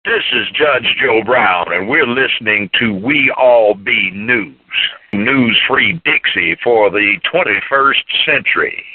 This is Judge Joe Brown, and we're listening to We All Be News. News-free Dixie for the 21st century.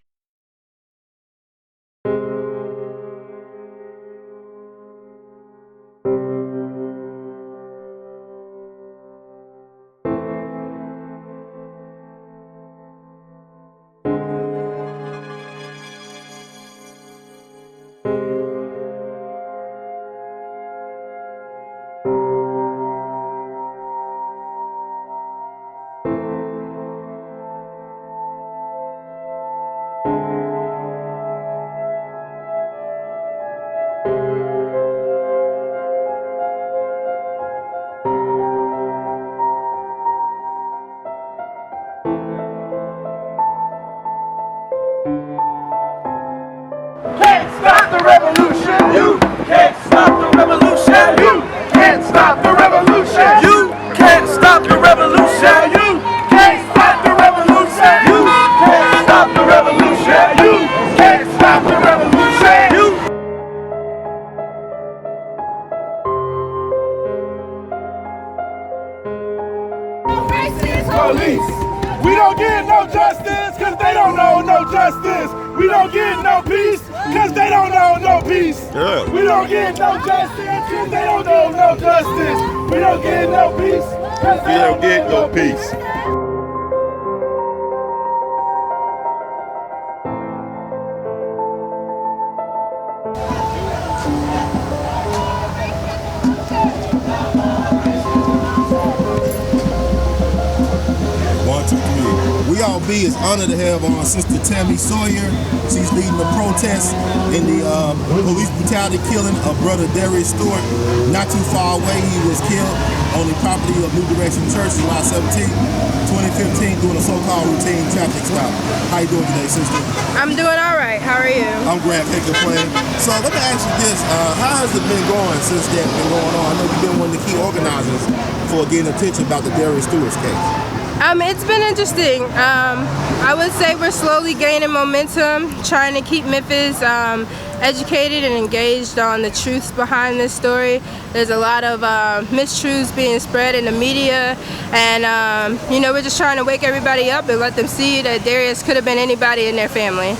Police. We don't get no justice because they don't know no justice. We don't get no peace because they don't know no peace. Yeah. We don't get no justice because they don't know no justice. We don't get no peace because they don't get no peace. We All Be is honored to have on Sister Tammy Sawyer. She's leading the protest in the police brutality killing of brother Darrius Stewart. Not too far away, he was killed on the property of New Direction Church July 17, 2015, doing a so-called routine traffic stop. How you doing today, sister? I'm doing all right. How are you? I'm great. Can't complain. So let me ask you this: how has it been going since that's been going on? I know you've been one of the key organizers for getting attention about the Darrius Stewart case. It's been interesting. I would say we're slowly gaining momentum, trying to keep Memphis educated and engaged on the truths behind this story. There's a lot of mistruths being spread in the media, and you know, we're just trying to wake everybody up and let them see that Darrius could have been anybody in their family.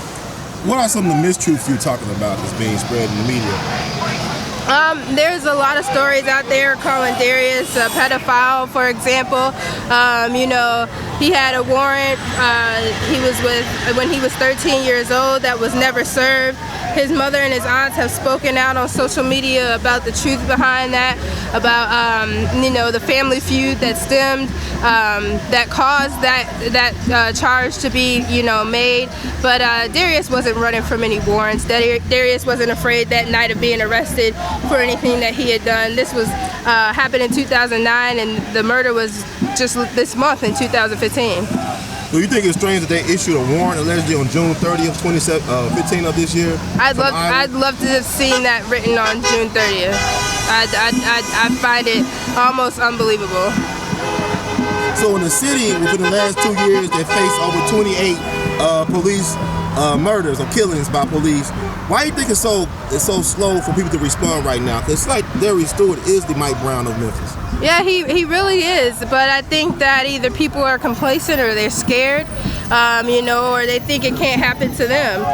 What are some of the mistruths you're talking about that's being spread in the media? There's a lot of stories out there calling Darrius a pedophile, for example. You know, he had a warrant when he was 13 years old that was never served. His mother and his aunts have spoken out on social media about the truth behind that, about you know, the family feud that stemmed, that caused that charge to be, you know, made. But Darrius wasn't running from any warrants. Darrius wasn't afraid that night of being arrested for anything that he had done. This was happened in 2009, and the murder was just this month in 2015. Do you think it's strange that they issued a warrant allegedly on June 30th, 2015 of this year? I'd love to have seen that written on June 30th. I find it almost unbelievable. So in the city, within the last 2 years, they faced over 28 police murders or killings by police. Why do you think it's so slow for people to respond right now? It's like Darrius Stewart is the Mike Brown of Memphis. Yeah, he really is, but I think that either people are complacent or they're scared, you know, or they think it can't happen to them.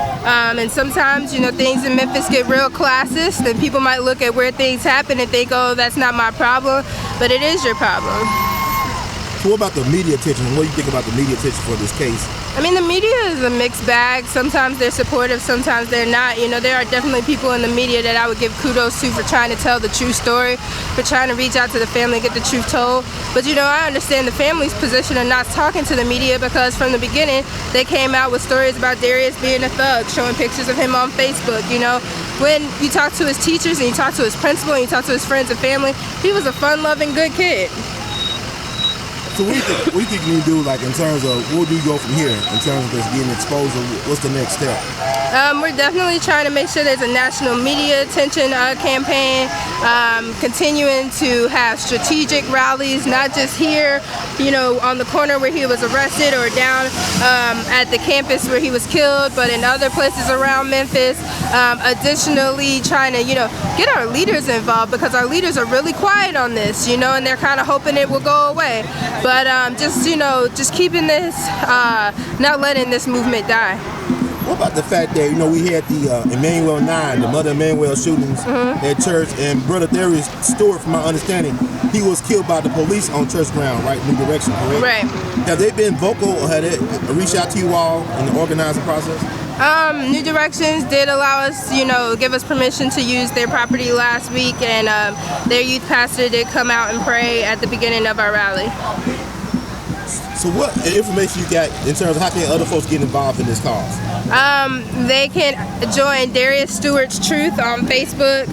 And sometimes, you know, things in Memphis get real classist, and people might look at where things happen and think, oh, that's not my problem, but it is your problem. So what about the media attention? What do you think about the media attention for this case? I mean, the media is a mixed bag. Sometimes they're supportive, sometimes they're not. You know, there are definitely people in the media that I would give kudos to for trying to tell the true story, for trying to reach out to the family and get the truth told. But, you know, I understand the family's position of not talking to the media because from the beginning, they came out with stories about Darrius being a thug, showing pictures of him on Facebook, you know. When you talk to his teachers and you talk to his principal and you talk to his friends and family, he was a fun-loving, good kid. So what do you think you need to do, like in terms of where do you go from here, in terms of just getting exposed, or what's the next step? We're definitely trying to make sure there's a national media attention campaign, continuing to have strategic rallies, not just here, you know, on the corner where he was arrested or down at the campus where he was killed, but in other places around Memphis. Additionally, trying to, you know, get our leaders involved, because our leaders are really quiet on this, you know, and they're kind of hoping it will go away. But just, you know, just keeping this, not letting this movement die. What about the fact that, you know, we had the Emmanuel 9, the Mother Emmanuel shootings at church, and Brother Darrius Stewart, from my understanding, he was killed by the police on church ground, right? New Direction, correct? Right. Have they been vocal, or have they reached out to you all in the organizing process? New Directions did allow us, you know, give us permission to use their property last week, and their youth pastor did come out and pray at the beginning of our rally. So what information you got in terms of how can other folks get involved in this cause? They can join Darrius Stewart's Truth on Facebook,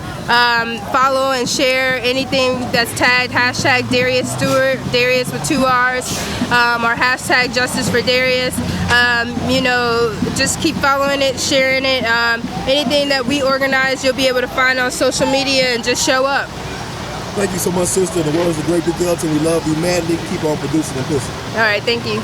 follow and share anything that's tagged hashtag Darrius Stewart, Darrius with 2 R's, or hashtag Justice for Darrius. You know, just keep following it, sharing it. Anything that we organize, you'll be able to find on social media, and just show up. Thank you so much, sister. The world is a great big deal, and we love you madly. Keep on producing and pushing. All right, thank you.